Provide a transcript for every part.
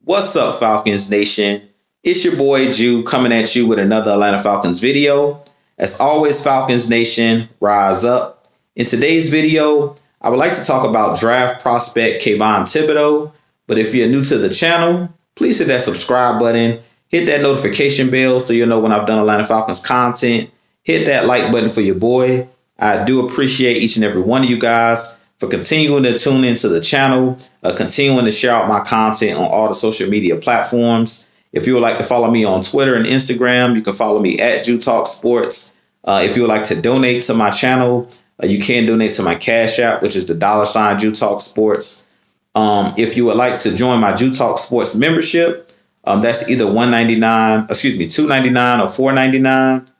What's up, Falcons Nation? It's your boy Jew coming at you with another Atlanta Falcons video. As always, Falcons Nation, rise up. In today's video, I would like to talk about draft prospect Kayvon Thibodeaux. But if you're new to the channel, please hit that subscribe button, hit that notification bell so you'll know when I've done Atlanta Falcons content. Hit that like button for your boy. I do appreciate each and every one of you guys for continuing to tune into the channel, continuing to share out my content on all the social media platforms. If you would like to follow me on Twitter and Instagram, you can follow me at Jew Talk Sports. If you would like to donate to my channel, you can donate to my Cash App, which is the $ Jew Talk Sports. If you would like to join my Jew Talk Sports membership, that's either $2.99 or $4.99.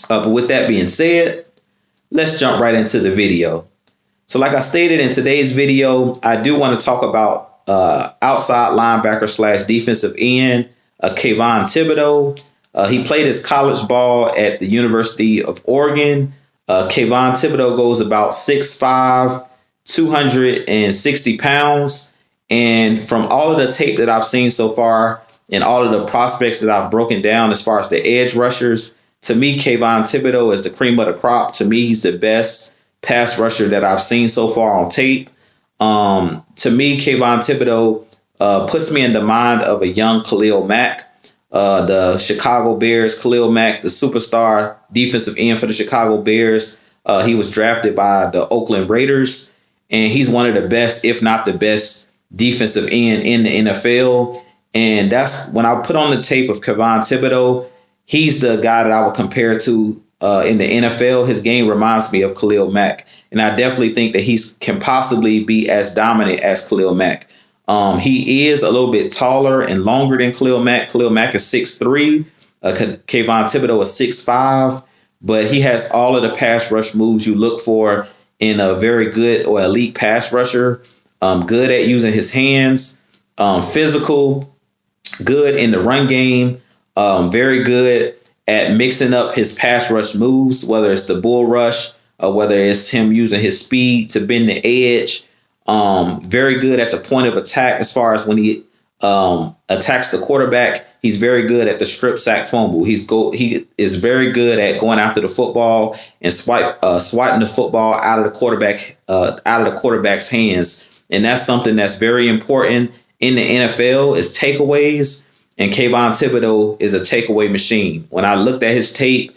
But with that being said, let's jump right into the video. So like I stated in today's video, I do want to talk about outside linebacker / defensive end, Kayvon Thibodeaux. He played his college ball at the University of Oregon. Kayvon Thibodeaux goes about 6'5", 260 pounds. And from all of the tape that I've seen so far and all of the prospects that I've broken down as far as the edge rushers, to me, Kayvon Thibodeaux is the cream of the crop. To me, he's the best pass rusher that I've seen so far on tape. To me, Kayvon Thibodeaux puts me in the mind of a young Khalil Mack, the Chicago Bears. Khalil Mack, the superstar defensive end for the Chicago Bears. He was drafted by the Oakland Raiders, and he's one of the best, if not the best, defensive end in the NFL. And that's when I put on the tape of Kayvon Thibodeaux, he's the guy that I would compare to in the NFL. His game reminds me of Khalil Mack, and I definitely think that he can possibly be as dominant as Khalil Mack. He is a little bit taller and longer than Khalil Mack. Khalil Mack is 6'3". Kayvon Thibodeaux is 6'5", but he has all of the pass rush moves you look for in a very good or elite pass rusher. Good at using his hands, physical, good in the run game, very good at mixing up his pass rush moves, whether it's the bull rush or whether it's him using his speed to bend the edge. Very good at the point of attack as far as when he attacks the quarterback. He's very good at the strip sack fumble. He is very good at going after the football and swatting the football out of the quarterback's hands. And that's something that's very important in the NFL is takeaways. And Kayvon Thibodeaux is a takeaway machine. When I looked at his tape,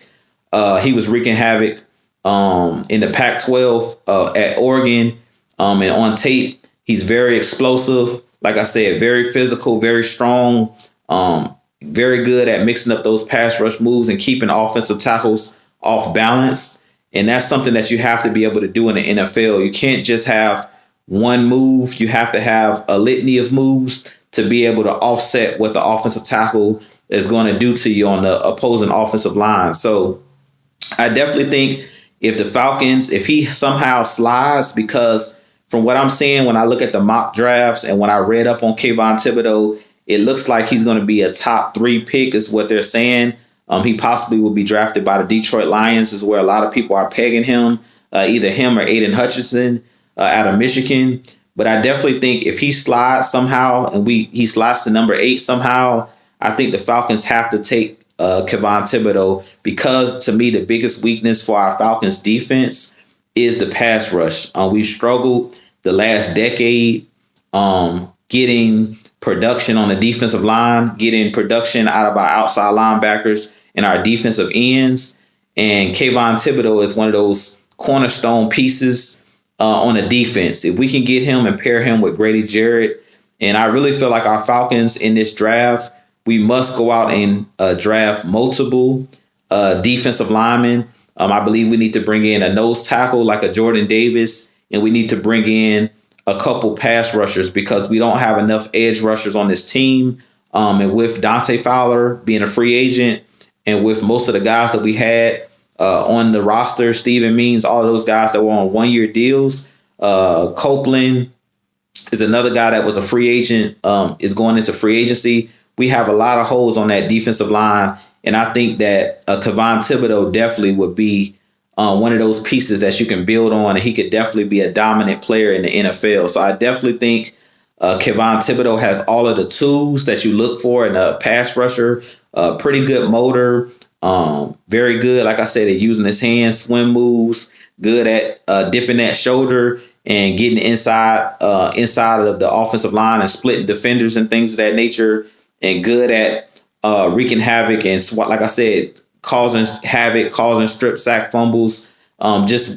he was wreaking havoc in the Pac-12 at Oregon. And on tape, he's very explosive. Like I said, very physical, very strong, very good at mixing up those pass rush moves and keeping offensive tackles off balance. And that's something that you have to be able to do in the NFL. You can't just have one move. You have to have a litany of moves to be able to offset what the offensive tackle is going to do to you on the opposing offensive line. So I definitely think if the Falcons, if he somehow slides, because from what I'm seeing when I look at the mock drafts and when I read up on Kayvon Thibodeaux, it looks like he's going to be a top 3 pick is what they're saying. He possibly will be drafted by the Detroit Lions is where a lot of people are pegging him, either him or Aiden Hutchinson out of Michigan. But I definitely think if he slides somehow and he slides to number 8 somehow, I think the Falcons have to take Kayvon Thibodeaux because, to me, the biggest weakness for our Falcons defense is the pass rush. We've struggled the last decade getting production on the defensive line, getting production out of our outside linebackers and our defensive ends. And Kayvon Thibodeaux is one of those cornerstone pieces on the defense. If we can get him and pair him with Grady Jarrett, and I really feel like our Falcons in this draft, we must go out and draft multiple defensive linemen. I believe we need to bring in a nose tackle like a Jordan Davis, and we need to bring in a couple pass rushers because we don't have enough edge rushers on this team. And with Dante Fowler being a free agent, and with most of the guys that we had on the roster, Steven Means, all of those guys that were on 1-year deals. Copeland is another guy that was a free agent, is going into free agency. We have a lot of holes on that defensive line, and I think that Kayvon Thibodeaux definitely would be one of those pieces that you can build on, and he could definitely be a dominant player in the NFL. So I definitely think Kayvon Thibodeaux has all of the tools that you look for in a pass rusher. Pretty good motor. Very good, like I said, at using his hands, swim moves. Good at dipping that shoulder and getting inside of the offensive line and splitting defenders and things of that nature. And good at wreaking havoc and, like I said, causing havoc, causing strip sack fumbles.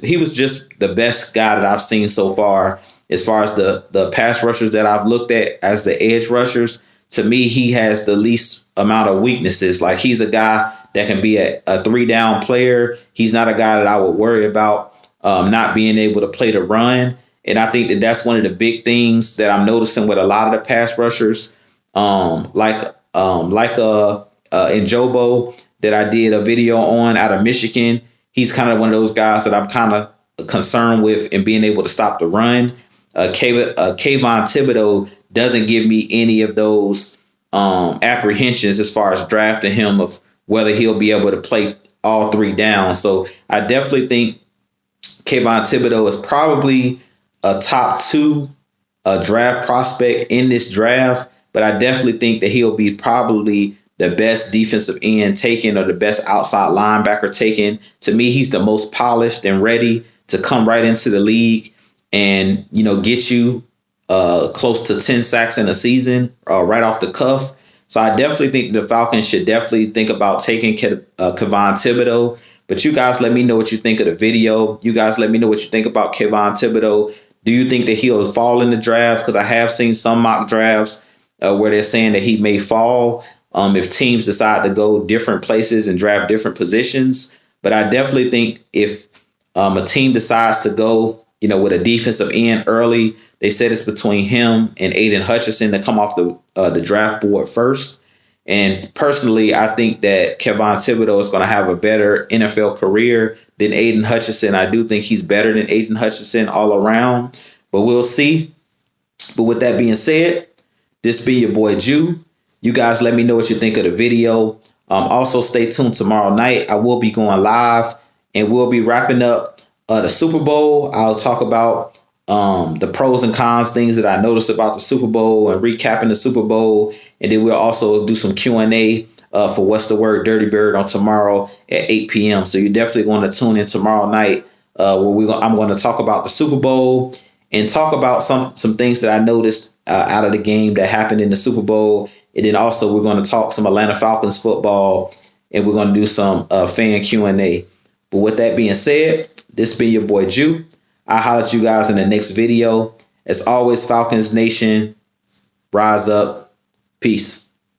He was just the best guy that I've seen so far as the pass rushers that I've looked at as the edge rushers. To me, he has the least amount of weaknesses. Like, he's a guy that can be a 3-down player. He's not a guy that I would worry about not being able to play the run. And I think that that's one of the big things that I'm noticing with a lot of the pass rushers, like Njobo that I did a video on out of Michigan. He's kind of one of those guys that I'm kind of concerned with in being able to stop the run. Kayvon Thibodeaux doesn't give me any of those apprehensions as far as drafting him of whether he'll be able to play all 3 downs. So I definitely think Kayvon Thibodeaux is probably a top 2 draft prospect in this draft, but I definitely think that he'll be probably the best defensive end taken or the best outside linebacker taken. To me, he's the most polished and ready to come right into the league and, get you close to 10 sacks in a season right off the cuff. So I definitely think the Falcons should definitely think about taking Kayvon Thibodeaux. But you guys let me know what you think of the video. You guys let me know what you think about Kayvon Thibodeaux. Do you think that he'll fall in the draft? Because I have seen some mock drafts where they're saying that he may fall if teams decide to go different places and draft different positions. But I definitely think if a team decides to go, with a defensive end early, they said it's between him and Aiden Hutchinson to come off the draft board first. And personally, I think that Kayvon Thibodeaux is going to have a better NFL career than Aiden Hutchinson. I do think he's better than Aiden Hutchinson all around, but we'll see. But with that being said, this be your boy Jew. You guys let me know what you think of the video. Also, stay tuned tomorrow night. I will be going live and we'll be wrapping up the Super Bowl. I'll talk about the pros and cons, things that I noticed about the Super Bowl and recapping the Super Bowl. And then we'll also do some Q&A for What's the Word Dirty Bird on tomorrow at 8 p.m. So you definitely want to tune in tomorrow night where I'm going to talk about the Super Bowl and talk about some things that I noticed out of the game that happened in the Super Bowl. And then also we're going to talk some Atlanta Falcons football and we're going to do some fan Q&A. But with that being said, this been your boy Jew. I'll holler at you guys in the next video. As always, Falcons Nation, rise up. Peace.